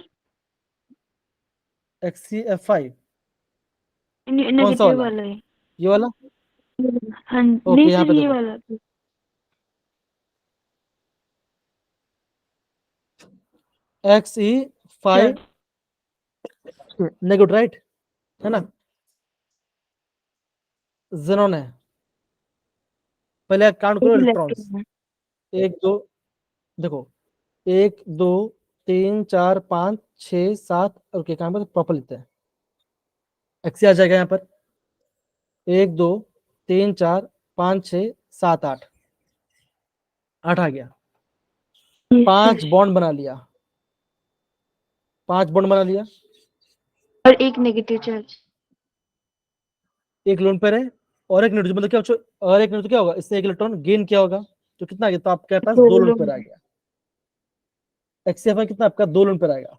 XCF5 कौन सा नेगेटिव वाला, वाला है. ये वाला, हाँ ओके नहीं यहाँ सर, पे ये देखो वाला. XE5 charge. नेगेटिव, राइट, है ना, जेनॉन है, पहले काउंट करो एक इलेक्ट्रॉन्स, इलेक्ट्रॉन है. 1 2, देखो 1 2 3 4 5 6 7, ओके कहाँ पर प्रॉपर लिखते हैं, एक्सी आ जाएगा यहाँ पर, 1 2 3 4 5 6 7 8, 8 आ गया, Yes, 5 sir. बॉन्ड बना लिया, 5 बॉन्ड बना लिया, और एक नेगेटिव चार्ज. एक लोन पेयर है, और एक न्यूट्रन, मतलब क्या बच्चों, और एक न्यूट्रन क्या होगा, इससे एक इलेक्ट्रॉन गेन किया होगा, तो कितना आ गया, तो आपके पास 2 दो लोन पेयर लोन. आ गया, एक्सीएफ कितना आपका 2 लोन पेयर आएगा,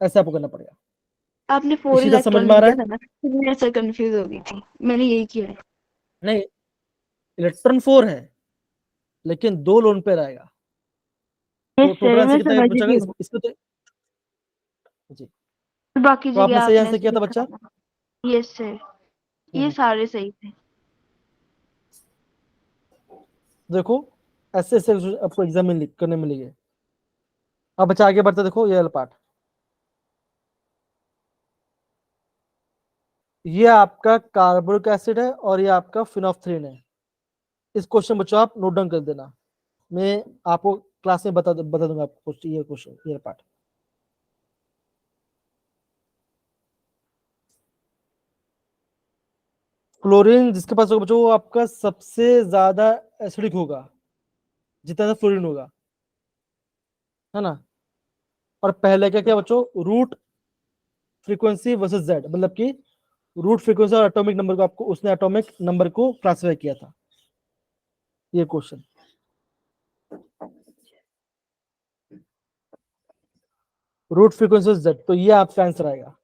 ऐसे आपको करना पड़ेगा। आपने 4 इसी तरह समझ इलेक्ट्रॉन में आ लिख रहा दिया है? था ना, फिर मैं ऐसा कंफ्यूज हो गई थी, मैंने यही किया है। नहीं, इलेक्ट्रॉन 4 है लेकिन 2 लोन पेयर आएगा, ये तो टोटल सर आंसर मैं कितना समझ बचेगा गई हूँ, इसको तो? जी, बाकी तो जगह आपने सही आपने आंसर ऐसे किया था लिखा बच्चा। था। यस सर, ये हम्म, सारे सही थे। देखो ऐसे ऐसे आपको एग्जाम में करने मिलेंगे। अब बच्चा आगे बढ़ते, देखो ये वाला पार्ट, ये आपका कार्बोनिक एसिड है और ये आपका फिनोफ्थलीन है। इस क्वेश्चन बच्चों आप नोट डाउन कर देना, मैं आपको क्लास में बता दूंगा आपको ये क्वेश्चन, ये पार्ट। क्लोरीन जिसके पास होगा बच्चों, वो आपका सबसे ज्यादा एसिडिक होगा जितना सा फ्लोरीन होगा, है ना। और पहले क्या क्या बच्चों, रूट फ्रीक्वेंसी वर्सेस जेड, मतलब कि रूट फ्रीक्वेंसी और एटॉमिक नंबर को, आपको उसने एटॉमिक नंबर को क्लासिफाई किया था, ये क्वेश्चन। रूट फ्रीक्वेंसी जेड, तो ये आपका आंसर आएगा।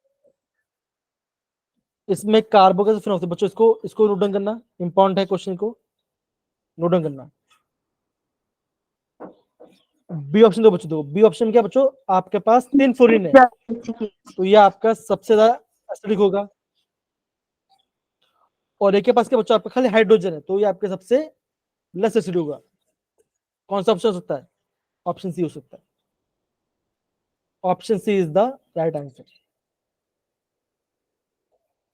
इसमें कार्बो का फिर बच्चों, इसको इसको नोट डाउन करना, इंपॉर्टेंट है क्वेश्चन को नोट डाउन करना। बी ऑप्शन दो बच्चों, दो बी ऑप्शन क्या बच्चों, आपके पास 3 फ्लोरीन है, तो ये आपका सबसे ज्यादा एसिडिक होगा। और एक के पास क्या बच्चों, आपका खाली हाइड्रोजन है, तो ये आपके सबसे लेस एसिड होगा। कौन सा ऑप्शन हो सकता है? ऑप्शन सी हो सकता है। Option C is the right answer.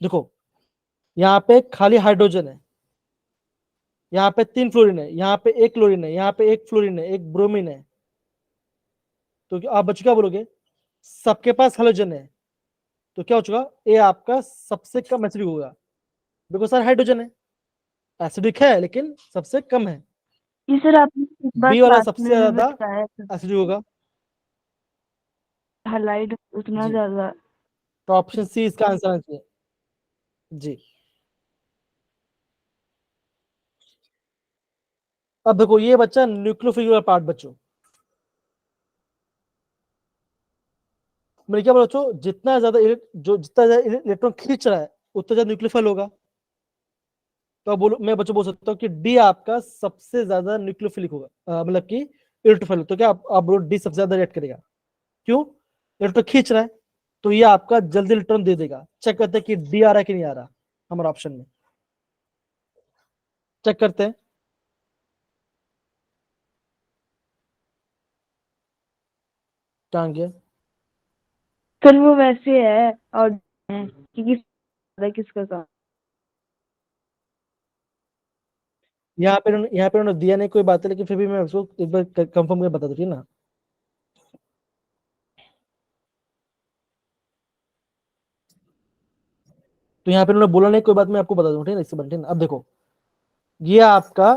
देखो यहाँ पे खाली हाइड्रोजन है, यहाँ पे 3 फ्लोरीन है, यहाँ पे 1 क्लोरीन है, यहाँ पे 1 फ्लोरीन है, 1 ब्रोमीन है, तो आप बच्चों क्या बोलोगे? सबके पास हाइड्रोजन है, तो क्या हो चुका, ए आपका सबसे कम एसिडिक होगा, बिकॉज सर हाइड्रोजन है, एसिडिक है लेकिन सबसे कम है। ये सर आपने एक बार बी वाला क्लास सबसे में भी ज्यादा बताया था, एसिडिक होगा। हाइलाइट उतना जी, ज्यादा। तो ऑप्शन सी इसका आंसर है जी। अब देखो ये बच्चा न्यूक्लियोफिलिक पार्ट बच्चों, मैं क्या बोला बच्चों, जितना ज्यादा इलेक्ट्रॉन खींच रहा है उतना ज्यादा न्यूक्लियोफाइल होगा। तो अब बोलो, मैं बच्चों बोल सकता हूँ कि डी आपका सबसे ज्यादा न्यूक्लियोफिलिक होगा, मतलब कि इलेक्ट्रोफाइल, तो क्या आप बोलो डी सबसे ज्यादा रिएक्ट करेगा। क्यों? इलेक्ट्रॉन खींच रहा है, तो ये आपका जल्दी इलेक्ट्रॉन दे देगा। चेक करते हैं कि डी आ रहा है कि नहीं आ रहा हमारा ऑप्शन में, चेक करते हैं। क्या गया? सर वो वैसे है और है कि किसका काम। यहाँ पे उन्होंने दिया नहीं, कोई बात है, लेकिन फिर भी मैं उसको एक बार कंफर्म करके बता दूँ, ठीक है ना। तो यहाँ पे उन्होंने बोला नहीं, कोई बात, मैं आपको बता दूं, ठीक है ना, इससे ठीक है ना। अब देखो ये आपका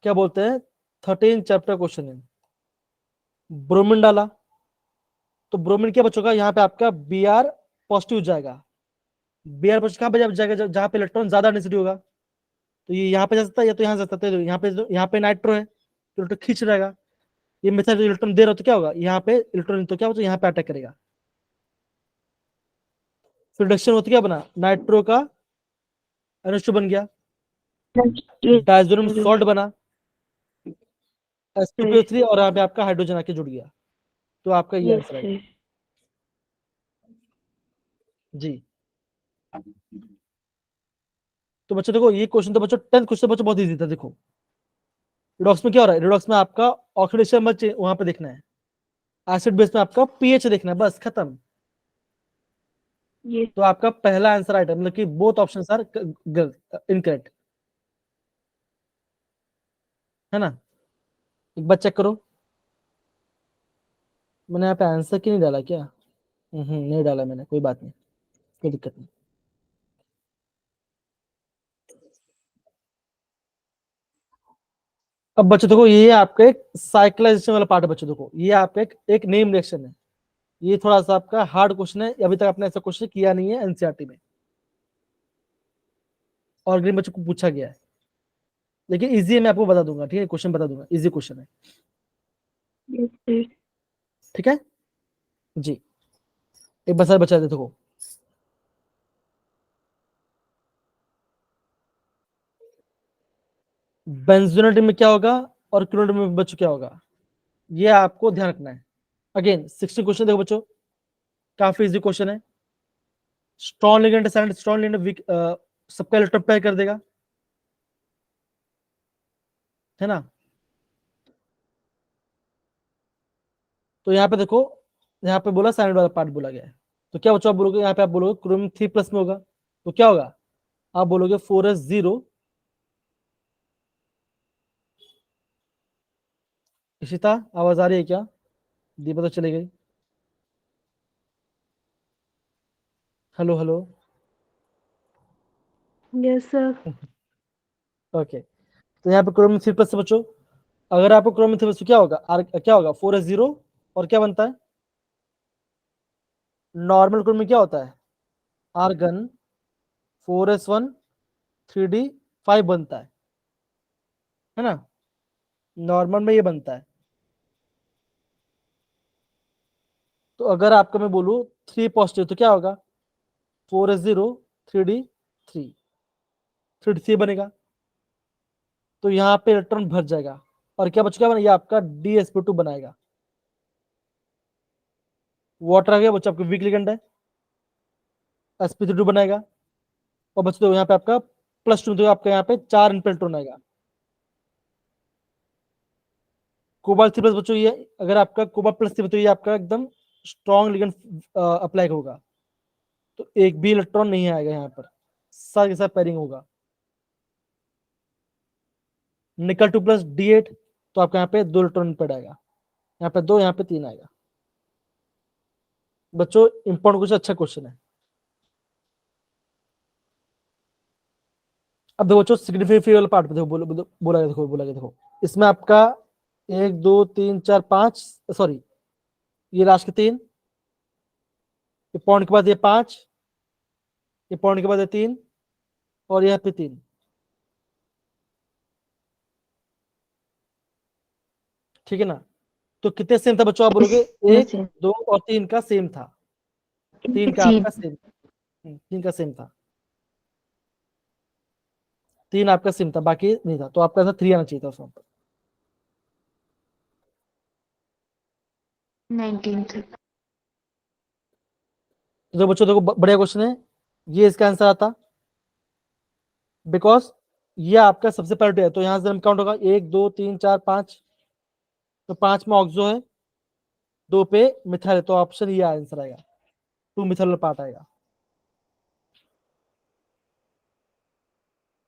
क्या बोलते हैं, 13 चैप्टर क्वेश्चन है। ब्रोमीन डाला, तो ब्रोमीन क्या बचोगा, यहाँ पे आपका बी आर पॉजिटिव जाएगा। बी आर पॉजिटिव कहाँ पे जाएगा, जहाँ पे इलेक्ट्रॉन ज्यादा डेंसिटी होगा, तो ये यहाँ पे जा सकता है या तो यहाँ जा सकता है। तो यहाँ पे नाइट्रो है, तो इलेक्ट्रॉन खींच रहेगा। ये मेथड इलेक्ट्रॉन दे रहा हो तो क्या होगा, यहाँ पे इलेक्ट्रॉन तो क्या होता है, यहाँ पे अटैक करेगा। फिर रिडक्शन होता क्या बना, नाइट्रो का NH2 बन गया, डायजोनियम सॉल्ट बना Sp3, और यहाँ पे आपका हाइड्रोजन आके जुड़ गया, तो आपका ये यस आंसर आएगा सर। जी। तो बच्चों देखो ये क्वेश्चन तो बच्चों 10th क्वेश्चन बच्चों बहुत इजी था। देखो रिडॉक्स में क्या हो रहा है, रिडॉक्स में आपका ऑक्सीडेशन बच्चे वहां पे देखना है, एसिड बेस में आपका पीएच देखना है, बस खत्म। ये तो आपका पहला आंसर राइट है, मतलब कि बोथ ऑप्शन आर इनकरेक्ट, है ना। एक बार चेक करो, मैंने यहाँ पे आंसर क्यों नहीं डाला क्या? नहीं डाला मैंने, कोई बात नहीं, कोई दिक्कत नहीं। अब बच्चों देखो ये आपका एक साइक्लाइजेशन वाला पार्ट है बच्चों, देखो ये आपका एक नेम रिएक्शन है। ये थोड़ा सा आपका हार्ड क्वेश्चन है, अभी तक आपने ऐसा क्वेश्चन किया नहीं है एनसीईआरटी में, और ग्रीन बच्चों को पूछा गया है, लेकिन इजी है, मैं आपको बता दूंगा, ठीक है, क्वेश्चन बता दूंगा, इजी क्वेश्चन है, यस सर। ठीक है जी। एक बार सर बचा दे देखो, बेंजोनेट में क्या होगा और क्लोरेट में बच्चों क्या होगा, ये आपको ध्यान रखना है। अगेन 60 क्वेश्चन देखो बच्चों, काफी इजी क्वेश्चन है। Strong ligand silent strong ligand weak सबका इलेक्ट्रॉन पेयर कर देगा, है ना। तो यहाँ पे देखो, यहाँ पे बोला साइलेंट वाला पार्ट बोला गया है, तो क्या बच्चों आप बोलोगे, यहाँ पे आप बोलोगे क्रोमियम 3+ में होगा, तो क्या होगा, आप बोलोगे 4s0। इशिता आवाज आ रही है क्या, दीपा तो चली गई। Hello hello. Yes sir. Okay, तो यहाँ पे क्रोमियम 3+ से बच्चों, अगर आपको क्रोमियम 3+ क्या होगा, क्या होगा 4s0, और क्या बनता है, नॉर्मल क्रोमियम क्या होता है, आर्गन 4s1 3d5 बनता है ना, नॉर्मल में ये बनता है। तो अगर आपका मैं बोलूं 3 पॉजिटिव तो क्या होगा, 4s0 3d3 3d3 बनेगा, तो यहाँ पे इलेक्ट्रॉन भर जाएगा, और क्या बचेगा, ये आपका dsp2 बनाएगा। वाटर आ गया बच्चा, आपका वीक लिगेंड है, sp2 बनाएगा, और बच्चे तो यहाँ पे आपका +2, तो आपका यहाँ पे 4 इलेक्ट्रॉन आएगा। कोबाल्ट 3+ बच्चों, ये अगर आपका कोबाल्ट +3 तो ये आपका एकदम स्ट्रॉन्ग लिगेंड अप्लाई होगा, तो एक भी इलेक्ट्रॉन नहीं आएगा यहाँ पर, साथ के साथ पेयरिंग होगा। निकल 2+d8, तो आपका यहाँ पे 2 इलेक्ट्रॉन पड़ आएगा, यहाँ पे 2, यहाँ पे 3 आएगा। बच्चों इंपॉर्टेंट क्वेश्चन, अच्छा क्वेश्चन है। अब देखो बच्चों सिग्निफिकेंट वाला पार्ट देखो, बोला गया देखो, बोला गया देखो, इसमें आपका 1 2 3 4 5, सॉरी ये लास्ट के 3, ये पॉइंट के बाद ये 5, ये पॉइंट के बाद ये 3, और यहाँ पे 3, ठीक है ना। तो कितने सेम था बच्चों, आप बोलोगे 1 2 और 3 का सेम था, 3 का जी आपका सेम, 3 का सेम था, 3 आपका सेम था, बाकी नहीं था, तो आपका आंसर 3 आना चाहिए था उसमें। 19th। तो बच्चों देखो बढ़िया क्वेश्चन है, ये इसका आंसर आता, बिकॉज ये आपका सबसे पहले है, तो यहाँ से काउंट होगा 1 2 3 4 5, तो 5 में ऑक्सो है, 2 पे मिथाइल है, तो ऑप्शन ये आंसर आएगा, 2 मिथाइल पार्ट आएगा।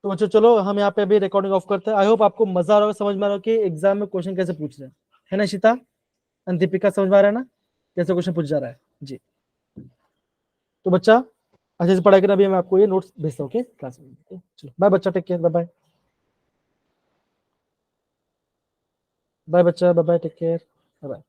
तो बच्चों चलो हम यहाँ पे अभी रिकॉर्डिंग ऑफ करते हैं। आई होप आपको मजा आ रहा होगा, समझ में आ रहा हो कि एग्जाम में क्वेश्चन कैसे पूछ रहे हैं, है ना इशिता एंड दीपिका, समझ में आ रहा है ना कैसे क्वेश्चन पूछ जा रहा है जी। तो बच्चा अच्छे से पढ़ाई करना, अभी मैं आपको ये नोट्स भेजता हूँ ओके क्लास में। चलो बाय बच्चा, take care, bye bye, bye बच्चा, bye bye, take care, bye bye.